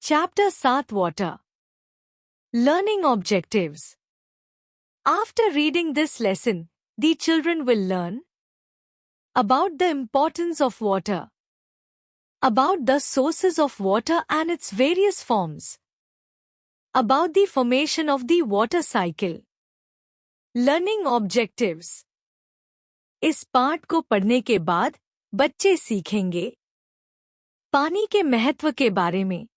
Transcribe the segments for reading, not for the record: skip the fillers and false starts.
Chapter 7 Water. Learning Objectives. After reading this lesson, the children will learn about the importance of water, about the sources of water and its various forms, about the formation of the water cycle. Learning Objectives. इस पाठ को पढ़ने के बाद बच्चे सीखेंगे पानी के महत्व के बारे में,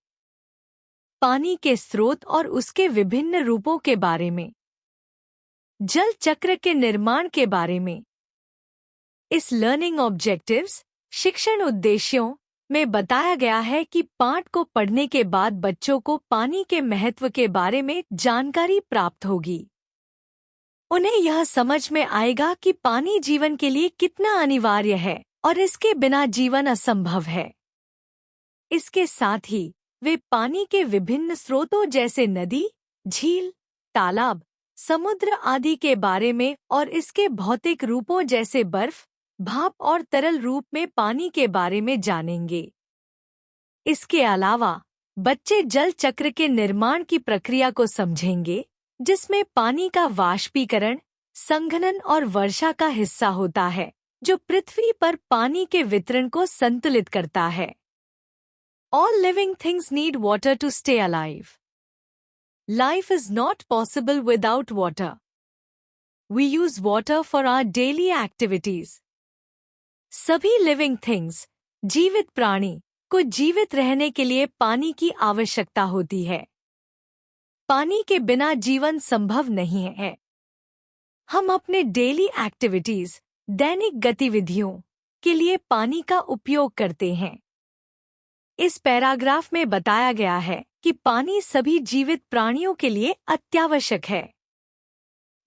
पानी के स्रोत और उसके विभिन्न रूपों के बारे में, जल चक्र के निर्माण के बारे में। इस लर्निंग ऑब्जेक्टिव्स शिक्षण उद्देश्यों में बताया गया है कि पाठ को पढ़ने के बाद बच्चों को पानी के महत्व के बारे में जानकारी प्राप्त होगी। उन्हें यह समझ में आएगा कि पानी जीवन के लिए कितना अनिवार्य है और इसके बिना जीवन असंभव है। इसके साथ ही वे पानी के विभिन्न स्रोतों जैसे नदी, झील, तालाब, समुद्र आदि के बारे में और इसके भौतिक रूपों जैसे बर्फ, भाप और तरल रूप में पानी के बारे में जानेंगे। इसके अलावा बच्चे जल चक्र के निर्माण की प्रक्रिया को समझेंगे, जिसमें पानी का वाष्पीकरण, संघनन और वर्षा का हिस्सा होता है, जो पृथ्वी पर पानी के वितरण को संतुलित करता है। All living things need water to stay alive. Life is not possible without water. We use water for our daily activities. सभी living things, जीवित प्राणी, को जीवित रहने के लिए पानी की आवश्यकता होती है। पानी के बिना जीवन संभव नहीं है। हम अपने डेली एक्टिविटीज, दैनिक गतिविधियों के लिए पानी का उपयोग करते हैं। इस पैराग्राफ में बताया गया है कि पानी सभी जीवित प्राणियों के लिए अत्यावश्यक है।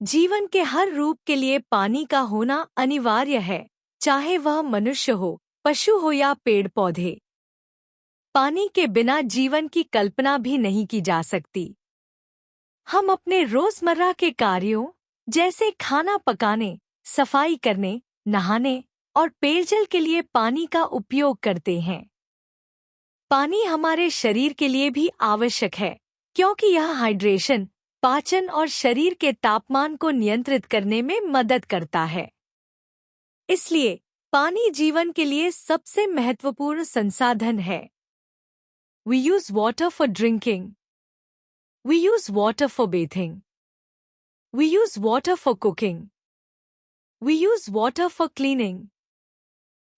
जीवन के हर रूप के लिए पानी का होना अनिवार्य है, चाहे वह मनुष्य हो, पशु हो या पेड़ पौधे। पानी के बिना जीवन की कल्पना भी नहीं की जा सकती। हम अपने रोजमर्रा के कार्यों जैसे खाना पकाने, सफाई करने, नहाने और पेयजल के लिए पानी का उपयोग करते हैं। पानी हमारे शरीर के लिए भी आवश्यक है, क्योंकि यह हाइड्रेशन, पाचन और शरीर के तापमान को नियंत्रित करने में मदद करता है। इसलिए पानी जीवन के लिए सबसे महत्वपूर्ण संसाधन है। We use water for drinking. We use water for bathing. We use water for cooking. We use water for cleaning.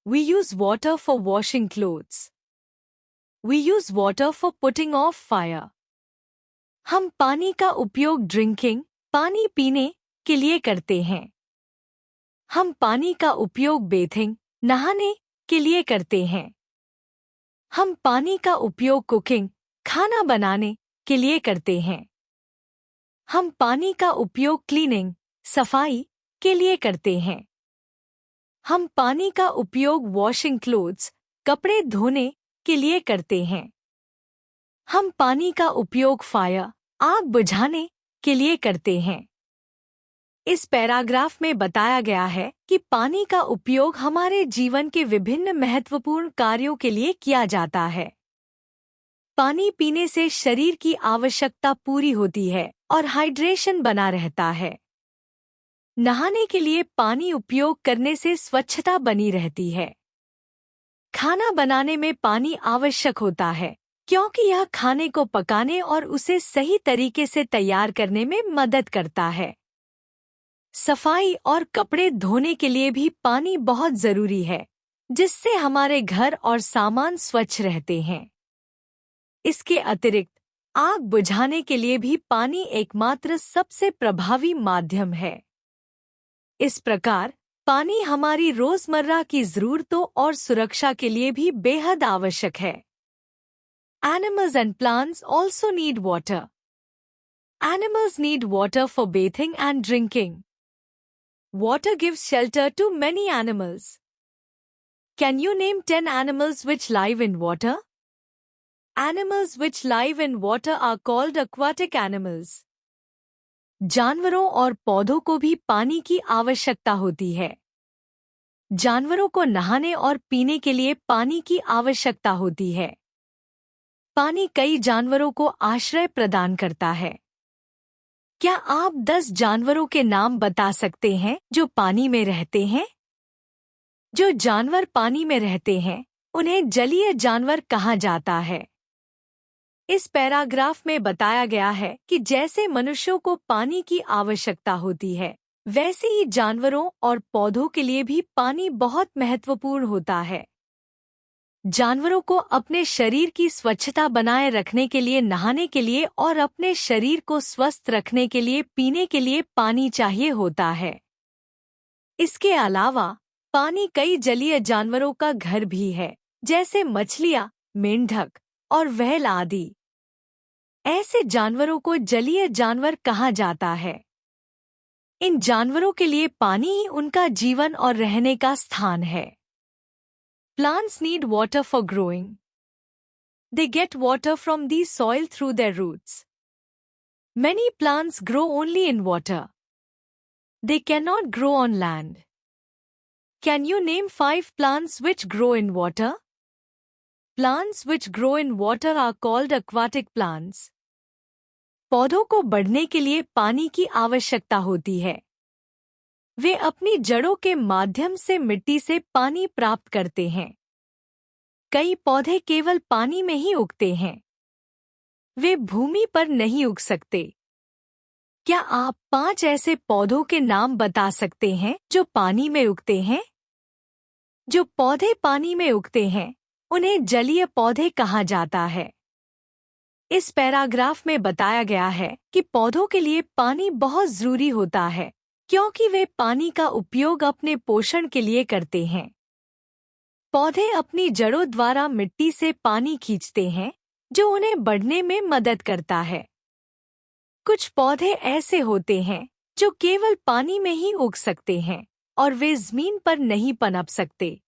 We use water for washing clothes. We use water for putting off fire. हम पानी का उपयोग drinking, पानी पीने के लिए करते हैं। हम पानी का उपयोग बेथिंग, नहाने के लिए करते हैं। हम पानी का उपयोग कुकिंग, खाना बनाने के लिए करते हैं। हम पानी का उपयोग क्लीनिंग, सफाई के लिए करते हैं। हम पानी का उपयोग वॉशिंग क्लोथ्स, कपड़े धोने के लिए करते हैं। हम पानी का उपयोग फायर, आग बुझाने के लिए करते हैं। इस पैराग्राफ में बताया गया है कि पानी का उपयोग हमारे जीवन के विभिन्न महत्वपूर्ण कार्यों के लिए किया जाता है। पानी पीने से शरीर की आवश्यकता पूरी होती है और हाइड्रेशन बना रहता है। नहाने के लिए पानी उपयोग करने से स्वच्छता बनी रहती है। खाना बनाने में पानी आवश्यक होता है, क्योंकि यह खाने को पकाने और उसे सही तरीके से तैयार करने में मदद करता है। सफाई और कपड़े धोने के लिए भी पानी बहुत जरूरी है, जिससे हमारे घर और सामान स्वच्छ रहते हैं। इसके अतिरिक्त आग बुझाने के लिए भी पानी एकमात्र सबसे प्रभावी माध्यम है। इस प्रकार पानी हमारी रोजमर्रा की जरूरतों और सुरक्षा के लिए भी बेहद आवश्यक है। Animals and plants also need water. Animals need water for bathing and drinking. Water gives shelter to many animals. Can you name 10 animals which live in water? Animals which live in water are called aquatic animals. जानवरों और पौधों को भी पानी की आवश्यकता होती है। जानवरों को नहाने और पीने के लिए पानी की आवश्यकता होती है। पानी कई जानवरों को आश्रय प्रदान करता है। क्या आप 10 जानवरों के नाम बता सकते हैं जो पानी में रहते हैं? जो जानवर पानी में रहते हैं, उन्हें जलीय जानवर कहा जाता है। इस पैराग्राफ में बताया गया है कि जैसे मनुष्यों को पानी की आवश्यकता होती है, वैसे ही जानवरों और पौधों के लिए भी पानी बहुत महत्वपूर्ण होता है। जानवरों को अपने शरीर की स्वच्छता बनाए रखने के लिए, नहाने के लिए और अपने शरीर को स्वस्थ रखने के लिए पीने के लिए पानी चाहिए होता है। इसके अलावा पानी कई जलीय जानवरों का घर भी है, जैसे मछलियाँ, मेंढक और व्हेल आदि। ऐसे जानवरों को जलीय जानवर कहा जाता है। इन जानवरों के लिए पानी ही उनका जीवन और रहने का स्थान है। Plants need water for growing. They get water from the soil through their roots. Many plants grow only in water. They cannot grow on land. Can you name 5 plants which grow in water? Plants which grow in water are called aquatic plants. पौधों को बढ़ने के लिए पानी की आवश्यकता होती है। वे अपनी जड़ों के माध्यम से मिट्टी से पानी प्राप्त करते हैं। कई पौधे केवल पानी में ही उगते हैं। वे भूमि पर नहीं उग सकते। क्या आप 5 ऐसे पौधों के नाम बता सकते हैं जो पानी में उगते हैं? जो पौधे पानी में उगते हैं, उन्हें जलीय पौधे कहा जाता है। इस पैराग्राफ में बताया गया है कि पौधों के लिए पानी बहुत जरूरी होता है, क्योंकि वे पानी का उपयोग अपने पोषण के लिए करते हैं। पौधे अपनी जड़ों द्वारा मिट्टी से पानी खींचते हैं, जो उन्हें बढ़ने में मदद करता है। कुछ पौधे ऐसे होते हैं जो केवल पानी में ही उग सकते हैं और वे जमीन पर नहीं पनप सकते।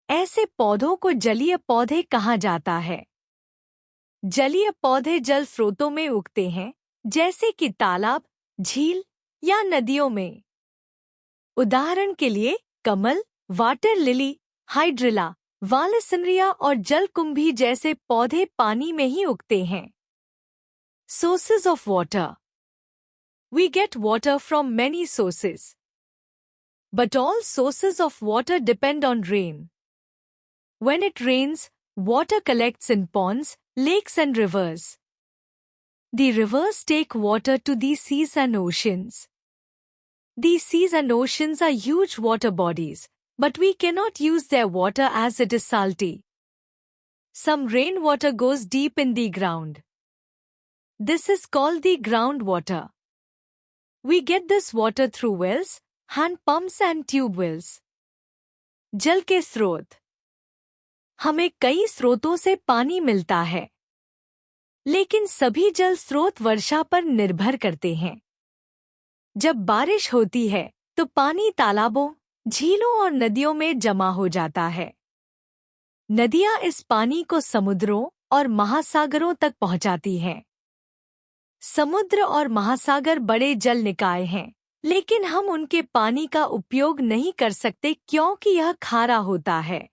ऐसे पौधों को जलीय पौधे कहा जाता है। जलीय पौधे जल स्रोतों में उगते हैं, जैसे कि तालाब, झील या नदियों में। उदाहरण के लिए कमल, वाटर लिली, हाइड्रिला, वालसिनरिया और जलकुंभी जैसे पौधे पानी में ही उगते हैं। Sources of water. We get water from many sources. But all sources of water depend on rain. When it rains, water collects in ponds, lakes and rivers. The rivers take water to the seas and oceans. These seas and oceans are huge water bodies, but we cannot use their water as it is salty. Some rainwater goes deep in the ground. This is called the groundwater. We get this water through wells, hand pumps and tube wells. जल के स्रोत। हमें कई स्रोतों से पानी मिलता है, लेकिन सभी जल स्रोत वर्षा पर निर्भर करते हैं। जब बारिश होती है तो पानी तालाबों, झीलों और नदियों में जमा हो जाता है। नदियां इस पानी को समुद्रों और महासागरों तक पहुंचाती हैं। समुद्र और महासागर बड़े जल निकाय हैं, लेकिन हम उनके पानी का उपयोग नहीं कर सकते क्योंकि यह खारा होता है।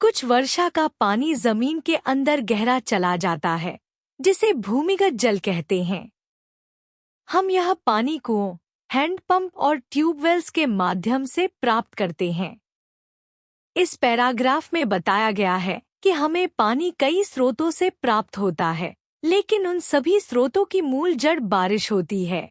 कुछ वर्षा का पानी जमीन के अंदर गहरा चला जाता है, जिसे भूमिगत जल कहते हैं। हम यह पानी कुओं, हैंडपंप और ट्यूबवेल्स के माध्यम से प्राप्त करते हैं। इस पैराग्राफ में बताया गया है कि हमें पानी कई स्रोतों से प्राप्त होता है, लेकिन उन सभी स्रोतों की मूल जड़ बारिश होती है।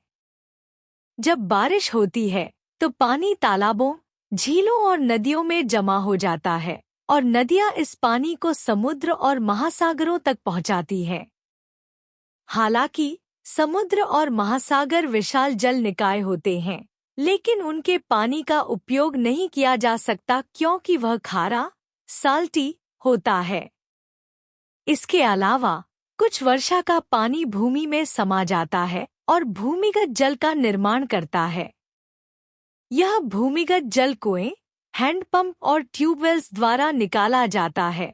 जब बारिश होती है तो पानी तालाबों, झीलों और नदियों में जमा हो जाता है और नदियां इस पानी को समुद्र और महासागरों तक पहुंचाती हैं। हालांकि समुद्र और महासागर विशाल जल निकाय होते हैं, लेकिन उनके पानी का उपयोग नहीं किया जा सकता क्योंकि वह खारा, साल्टी होता है। इसके अलावा कुछ वर्षा का पानी भूमि में समा जाता है और भूमिगत जल का निर्माण करता है। यह भूमिगत जल कुएं, हैंडपंप और ट्यूबवेल्स द्वारा निकाला जाता है,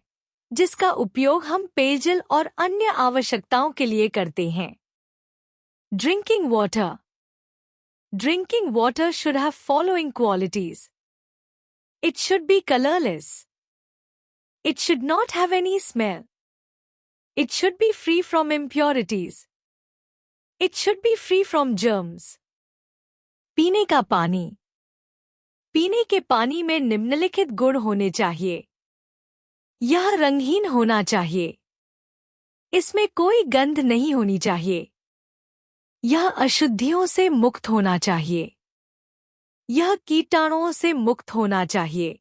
जिसका उपयोग हम पेयजल और अन्य आवश्यकताओं के लिए करते हैं। Drinking water. Drinking water should have following qualities. It should be colorless. It should not have any smell. It should be free from impurities. It should be free from germs. पीने का पानी। पीने के पानी में निम्नलिखित गुण होने चाहिए। यह रंगहीन होना चाहिए। इसमें कोई गंध नहीं होनी चाहिए। यह अशुद्धियों से मुक्त होना चाहिए। यह कीटाणुओं से मुक्त होना चाहिए।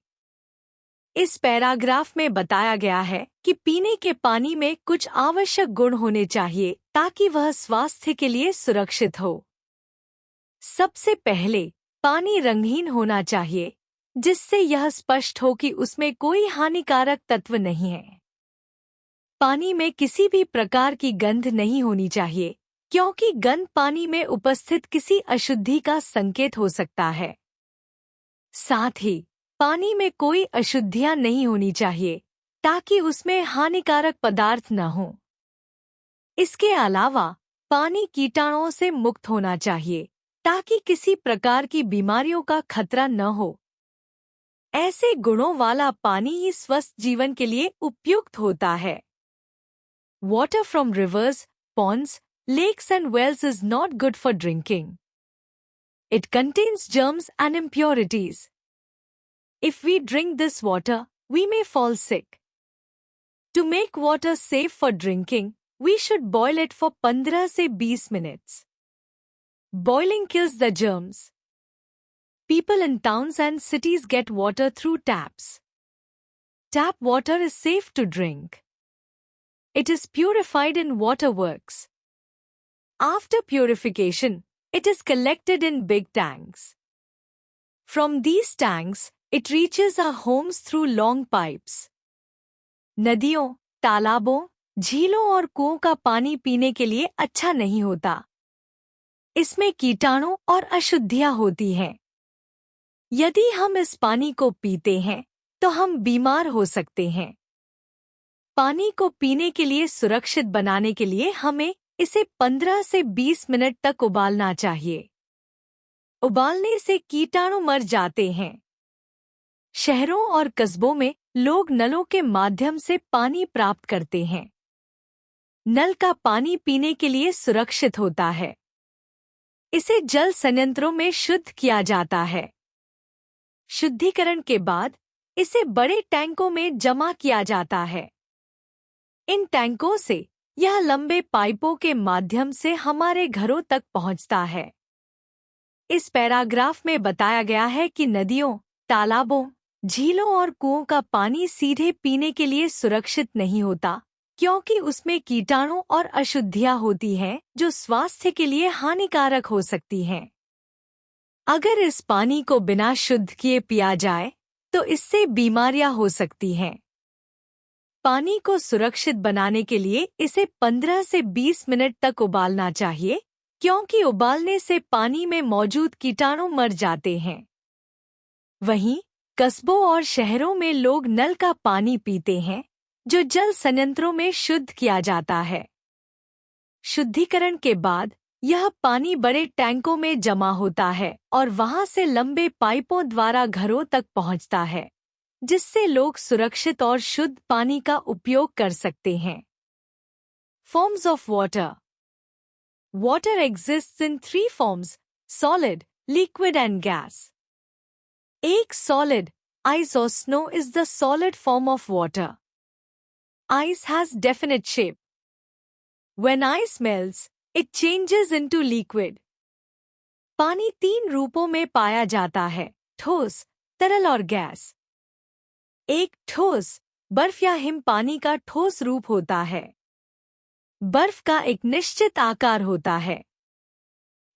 इस पैराग्राफ में बताया गया है कि पीने के पानी में कुछ आवश्यक गुण होने चाहिए ताकि वह स्वास्थ्य के लिए सुरक्षित हो। सबसे पहले, पानी रंगहीन होना चाहिए, जिससे यह स्पष्ट हो कि उसमें कोई हानिकारक तत्व नहीं है। पानी में किसी भी प्रकार की गंध नहीं होनी चाहिए, क्योंकि गंध पानी में उपस्थित किसी अशुद्धि का संकेत हो सकता है। साथ ही पानी में कोई अशुद्धियां नहीं होनी चाहिए ताकि उसमें हानिकारक पदार्थ न हो। इसके अलावा पानी कीटाणुओं से मुक्त होना चाहिए ताकि किसी प्रकार की बीमारियों का खतरा न हो। ऐसे गुणों वाला पानी ही स्वस्थ जीवन के लिए उपयुक्त होता है। Water from rivers, ponds, lakes and wells is not good for drinking. It contains germs and impurities. If we drink this water, we may fall sick. To make water safe for drinking, we should boil it for 15 से 20 minutes. Boiling kills the germs. People in towns and cities get water through taps. Tap water is safe to drink. It is purified in waterworks. After purification, it is collected in big tanks. From these tanks, it reaches our homes through long pipes. नदियों, तालाबों, झीलों और कुओं का पानी पीने के लिए अच्छा नहीं होता। इसमें कीटाणु और अशुद्धियां होती हैं। यदि हम इस पानी को पीते हैं, तो हम बीमार हो सकते हैं। पानी को पीने के लिए सुरक्षित बनाने के लिए हमें इसे 15 से 20 मिनट तक उबालना चाहिए। उबालने से कीटाणु मर जाते हैं। शहरों और कस्बों में लोग नलों के माध्यम से पानी प्राप्त करते हैं। नल का पानी पीने के लिए सुरक्षित होता है। इसे जल संयंत्रों में शुद्ध किया जाता है। शुद्धिकरण के बाद इसे बड़े टैंकों में जमा किया जाता है। इन टैंकों से यह लंबे पाइपों के माध्यम से हमारे घरों तक पहुंचता है। इस पैराग्राफ में बताया गया है कि नदियों, तालाबों, झीलों और कुओं का पानी सीधे पीने के लिए सुरक्षित नहीं होता, क्योंकि उसमें कीटाणु और अशुद्धियां होती हैं जो स्वास्थ्य के लिए हानिकारक हो सकती हैं। अगर इस पानी को बिना शुद्ध किए पिया जाए, तो इससे बीमारियां हो सकती हैं। पानी को सुरक्षित बनाने के लिए इसे 15 से 20 मिनट तक उबालना चाहिए, क्योंकि उबालने से पानी में मौजूद कीटाणु मर जाते हैं। वहीं कस्बों और शहरों में लोग नल का पानी पीते हैं, जो जल संयंत्रों में शुद्ध किया जाता है। शुद्धिकरण के बाद यह पानी बड़े टैंकों में जमा होता है और वहां से लंबे पाइपों द्वारा घरों तक पहुंचता है, जिससे लोग सुरक्षित और शुद्ध पानी का उपयोग कर सकते हैं। Forms of water. Water exists in 3 forms: solid, liquid and gas. एक solid, ice or snow is the solid form of water. Ice has definite shape. When ice melts, it changes into liquid. पानी 3 रूपों में पाया जाता है: ठोस, तरल और गैस। एक ठोस, बर्फ या हिम पानी का ठोस रूप होता है। बर्फ का एक निश्चित आकार होता है।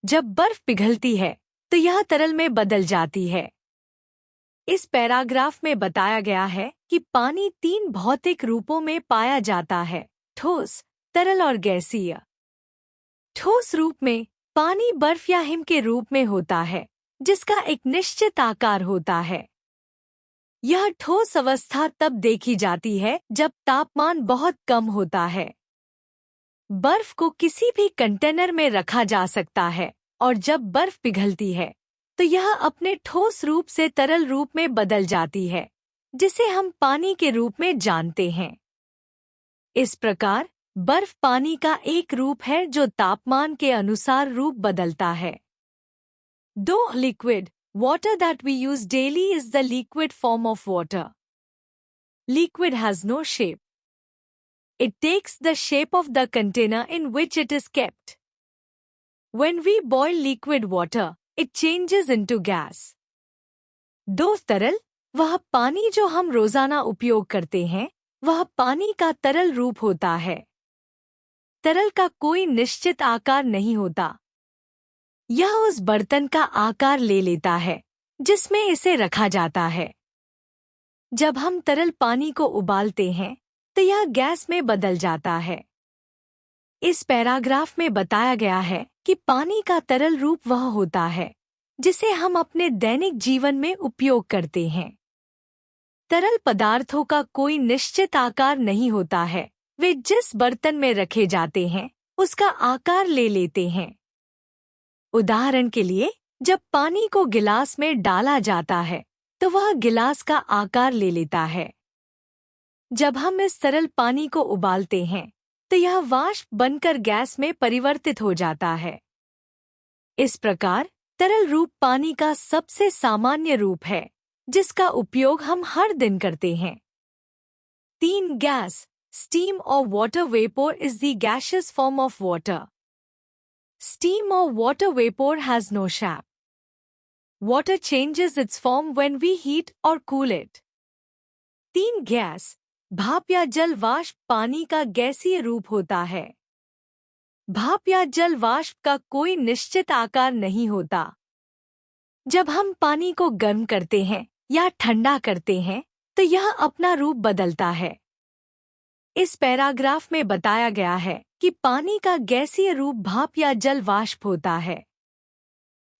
जब बर्फ पिघलती है, तो यह तरल में बदल जाती है। इस पैराग्राफ में बताया गया है कि पानी 3 भौतिक रूपों में पाया जाता है: ठोस, तरल और गैसीय। ठोस रूप में पानी बर्फ या हिम के रूप में होता है, जिसका एक निश्चित आकार होता है। यह ठोस अवस्था तब देखी जाती है जब तापमान बहुत कम होता है। बर्फ को किसी भी कंटेनर में रखा जा सकता है, और जब बर्फ पिघलती है, तो यह अपने ठोस रूप से तरल रूप में बदल जाती है, जिसे हम पानी के रूप में जानते हैं। इस प्रकार बर्फ पानी का एक रूप है जो तापमान के अनुसार रूप बदलता है। दो liquid water that we use daily is the liquid form of water. Liquid has no shape. It takes the shape of the container in which it is kept. When we boil liquid water, it changes into gas. दो तरल, वह पानी जो हम रोजाना उपयोग करते हैं, वह पानी का तरल रूप होता है। तरल का कोई निश्चित आकार नहीं होता। यह उस बर्तन का आकार ले लेता है जिसमें इसे रखा जाता है। जब हम तरल पानी को उबालते हैं तो यह गैस में बदल जाता है। इस पैराग्राफ में बताया गया है कि पानी का तरल रूप वह होता है जिसे हम अपने दैनिक जीवन में उपयोग करते हैं। तरल पदार्थों का कोई निश्चित आकार नहीं होता है, वे जिस बर्तन में रखे जाते हैं उसका आकार ले लेते हैं। उदाहरण के लिए, जब पानी को गिलास में डाला जाता है तो वह गिलास का आकार ले लेता है। जब हम इस तरल पानी को उबालते हैं तो यह वाष्प बनकर गैस में परिवर्तित हो जाता है। इस प्रकार तरल रूप पानी का सबसे सामान्य रूप है जिसका उपयोग हम हर दिन करते हैं। 3 gas, steam or water vapor is the gaseous form of water. Steam or water vapor has no shape. Water changes its form when we heat or cool it. 3 gas, भाप या जल वाष्प पानी का गैसीय रूप होता है। भाप या जल वाष्प का कोई निश्चित आकार नहीं होता। जब हम पानी को गर्म करते हैं या ठंडा करते हैं तो यह अपना रूप बदलता है। इस पैराग्राफ में बताया गया है कि पानी का गैसीय रूप भाप या जल वाष्प होता है।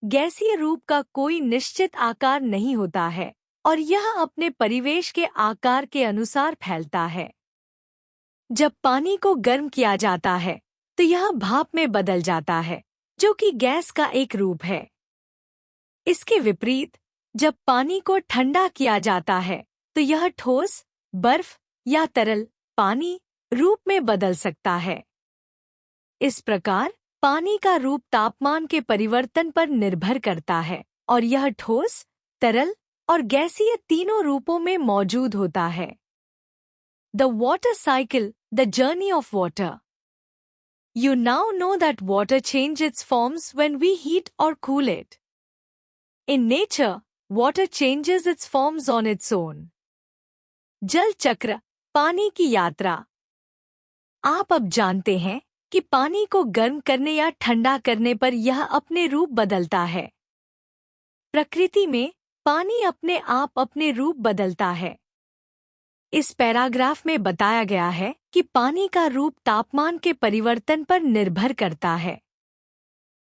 गैसीय रूप का कोई निश्चित आकार नहीं होता है और यह अपने परिवेश के आकार के अनुसार फैलता है। जब पानी को गर्म किया जाता है तो यह भाप में बदल जाता है, जो कि गैस का एक रूप है। इसके विपरीत, जब पानी को ठंडा किया जाता है तो यह ठोस, बर्फ या तरल पानी रूप में बदल सकता है। इस प्रकार पानी का रूप तापमान के परिवर्तन पर निर्भर करता है और यह ठोस, तरल और गैसीय तीनों रूपों में मौजूद होता है। The water cycle, the journey of water. You now know that water changes its forms when we heat or cool it. In nature, water changes its forms on its own. जल चक्र, पानी की यात्रा। आप अब जानते हैं कि पानी को गर्म करने या ठंडा करने पर यह अपने रूप बदलता है। प्रकृति में पानी अपने आप अपने रूप बदलता है। इस पैराग्राफ में बताया गया है कि पानी का रूप तापमान के परिवर्तन पर निर्भर करता है।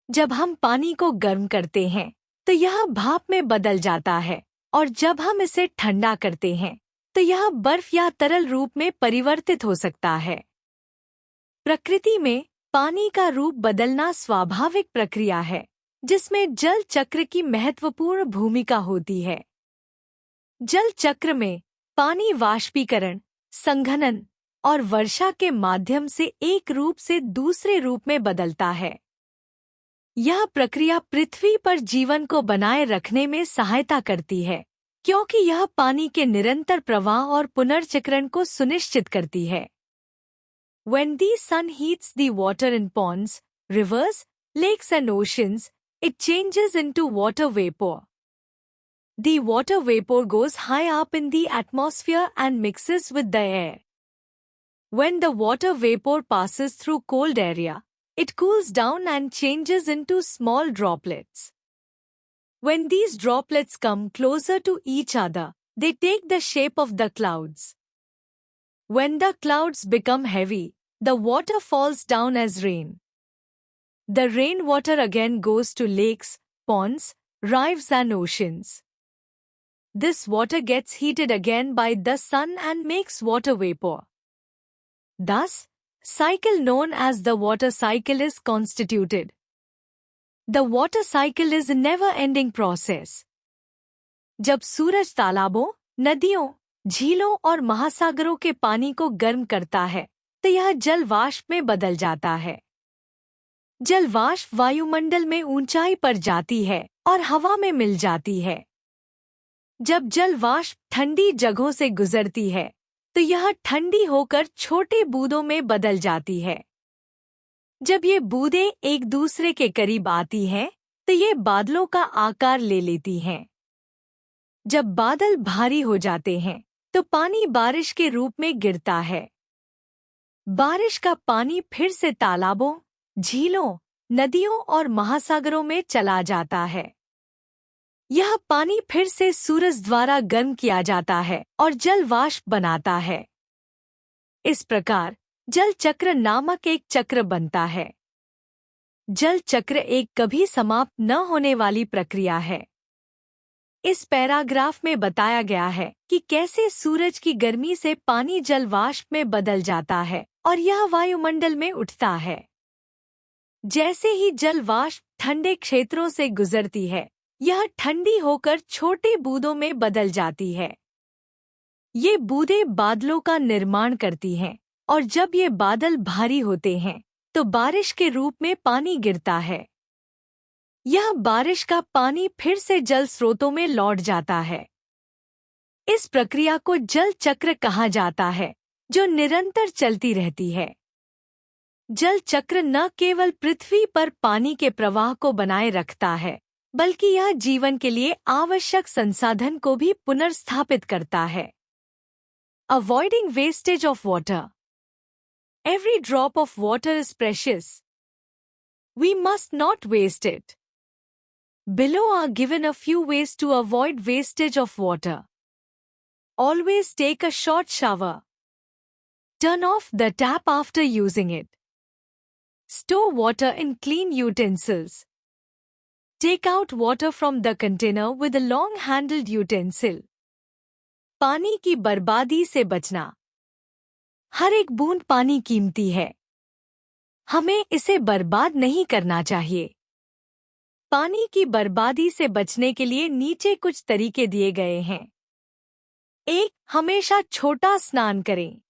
जब हम पानी को गर्म करते हैं तो यह भाप में बदल जाता है और जब हम इसे ठंडा करते हैं तो यह बर्फ या तरल रूप में परिवर्तित हो सकता है। प्रकृति में पानी का रूप बदलना स्वाभाविक प्रक्रिया है जिसमें जल चक्र की महत्वपूर्ण भूमिका होती है। जल चक्र में पानी वाष्पीकरण, संघनन और वर्षा के माध्यम से एक रूप से दूसरे रूप में बदलता है। यह प्रक्रिया पृथ्वी पर जीवन को बनाए रखने में सहायता करती है क्योंकि यह पानी के निरंतर प्रवाह और पुनर्चक्रण को सुनिश्चित करती है। When the sun heats the water in ponds, rivers, lakes and oceans, it changes into water vapor. The water vapor goes high up in the atmosphere and mixes with the air. When the water vapor passes through cold area, it cools down and changes into small droplets. When these droplets come closer to each other, they take the shape of the clouds. When the clouds become heavy, the water falls down as rain. The rainwater again goes to lakes, ponds, rivers and oceans. This water gets heated again by the sun and makes water vapor. Thus, cycle known as the water cycle is constituted. The water cycle is a never-ending process. जब सूरज तालाबों, नदियों, झीलों और महासागरों के पानी को गर्म करता है तो यह जल वाष्प में बदल जाता है। जल वाष्प वायुमंडल में ऊंचाई पर जाती है और हवा में मिल जाती है। जब जल वाष्प ठंडी जगहों से गुजरती है तो यह ठंडी होकर छोटे बूंदों में बदल जाती है। जब ये बूंदें एक दूसरे के करीब आती हैं तो ये बादलों का आकार ले लेती हैं। जब बादल भारी हो जाते हैं तो पानी बारिश के रूप में गिरता है। बारिश का पानी फिर से तालाबों, झीलों, नदियों और महासागरों में चला जाता है। यह पानी फिर से सूरज द्वारा गर्म किया जाता है और जल वाष्प बनाता है। इस प्रकार जल चक्र नामक एक चक्र बनता है। जल चक्र एक कभी समाप्त न होने वाली प्रक्रिया है। इस पैराग्राफ में बताया गया है कि कैसे सूरज की गर्मी से पानी जल वाष्प में बदल जाता है और यह वायुमंडल में उठता है। जैसे ही जल वाष्प ठंडे क्षेत्रों से गुजरती है, यह ठंडी होकर छोटे बूंदों में बदल जाती है। ये बूंदें बादलों का निर्माण करती हैं और जब ये बादल भारी होते हैं तो बारिश के रूप में पानी गिरता है। यह बारिश का पानी फिर से जल स्रोतों में लौट जाता है। इस प्रक्रिया को जल चक्र कहा जाता है, जो निरंतर चलती रहती है। जल चक्र न केवल पृथ्वी पर पानी के प्रवाह को बनाए रखता है, बल्कि यह जीवन के लिए आवश्यक संसाधन को भी पुनर्स्थापित करता है। Avoiding wastage of water. Every drop of water is precious. We must not waste it. Below are given a few ways to avoid wastage of water. Always take a short shower. Turn off the tap after using it. Store water in clean utensils. Take out water from the container with a long-handled utensil. पानी की बर्बादी से बचना। हर एक बूंद पानी कीमती है। हमें इसे बर्बाद नहीं करना चाहिए। पानी की बर्बादी से बचने के लिए नीचे कुछ तरीके दिए गए हैं। 1. हमेशा छोटा स्नान करें।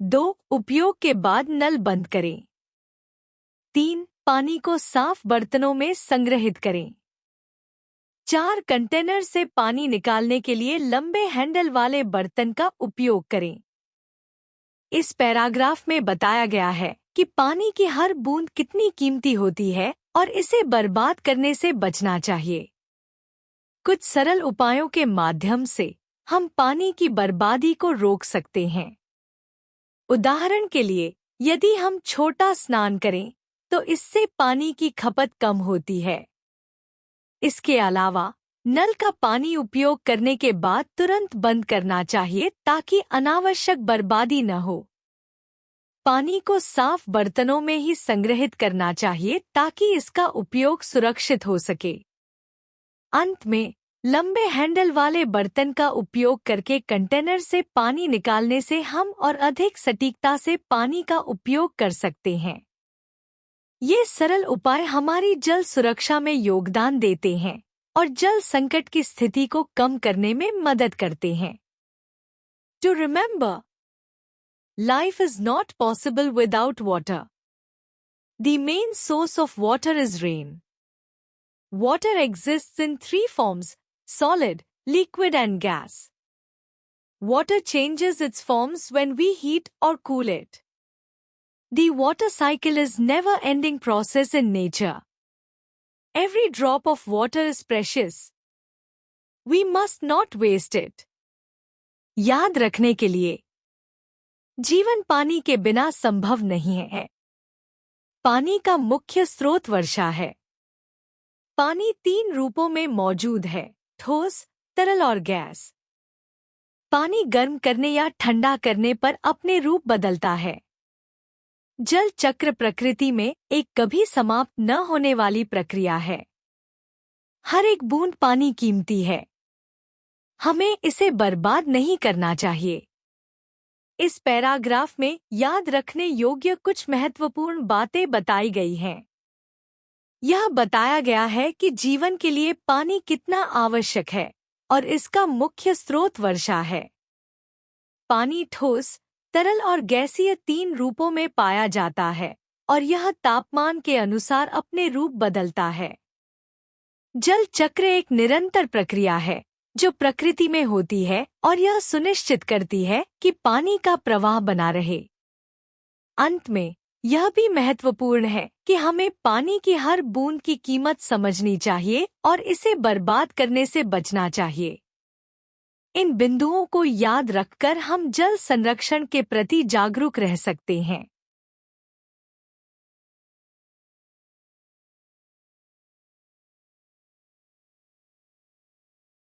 2. उपयोग के बाद नल बंद करें। 3. पानी को साफ बर्तनों में संग्रहित करें। 4. कंटेनर से पानी निकालने के लिए लंबे हैंडल वाले बर्तन का उपयोग करें। इस पैराग्राफ में बताया गया है कि पानी की हर बूंद कितनी कीमती होती है और इसे बर्बाद करने से बचना चाहिए। कुछ सरल उपायों के माध्यम से हम पानी की बर्बादी को रोक सकते हैं। उदाहरण के लिए, यदि हम छोटा स्नान करें तो इससे पानी की खपत कम होती है। इसके अलावा नल का पानी उपयोग करने के बाद तुरंत बंद करना चाहिए ताकि अनावश्यक बर्बादी न हो। पानी को साफ बर्तनों में ही संग्रहित करना चाहिए ताकि इसका उपयोग सुरक्षित हो सके। अंत में, लंबे हैंडल वाले बर्तन का उपयोग करके कंटेनर से पानी निकालने से हम और अधिक सटीकता से पानी का उपयोग कर सकते हैं। ये सरल उपाय हमारी जल सुरक्षा में योगदान देते हैं और जल संकट की स्थिति को कम करने में मदद करते हैं। To remember, life is not possible without water. The main source of water is rain. Water exists in 3 forms: solid, liquid and gas. Water changes its forms when we heat or cool it. The water cycle is never-ending process in nature. Every drop of water is precious. We must not waste it. याद रखने के लिए, जीवन पानी के बिना संभव नहीं है। पानी का मुख्य स्रोत वर्षा है। पानी 3 रूपों में मौजूद है: ठोस, तरल और गैस। पानी गर्म करने या ठंडा करने पर अपने रूप बदलता है। जल चक्र प्रकृति में एक कभी समाप्त न होने वाली प्रक्रिया है। हर एक बूंद पानी कीमती है। हमें इसे बर्बाद नहीं करना चाहिए। इस पैराग्राफ में याद रखने योग्य कुछ महत्वपूर्ण बातें बताई गई हैं। यह बताया गया है कि जीवन के लिए पानी कितना आवश्यक है और इसका मुख्य स्रोत वर्षा है। पानी ठोस, तरल और गैसीय 3 रूपों में पाया जाता है और यह तापमान के अनुसार अपने रूप बदलता है। जल चक्र एक निरंतर प्रक्रिया है जो प्रकृति में होती है और यह सुनिश्चित करती है कि पानी का प्रवाह बना रहे। अंत में यह भी महत्वपूर्ण है कि हमें पानी की हर बूंद की कीमत समझनी चाहिए और इसे बर्बाद करने से बचना चाहिए। इन बिंदुओं को याद रखकर हम जल संरक्षण के प्रति जागरूक रह सकते हैं।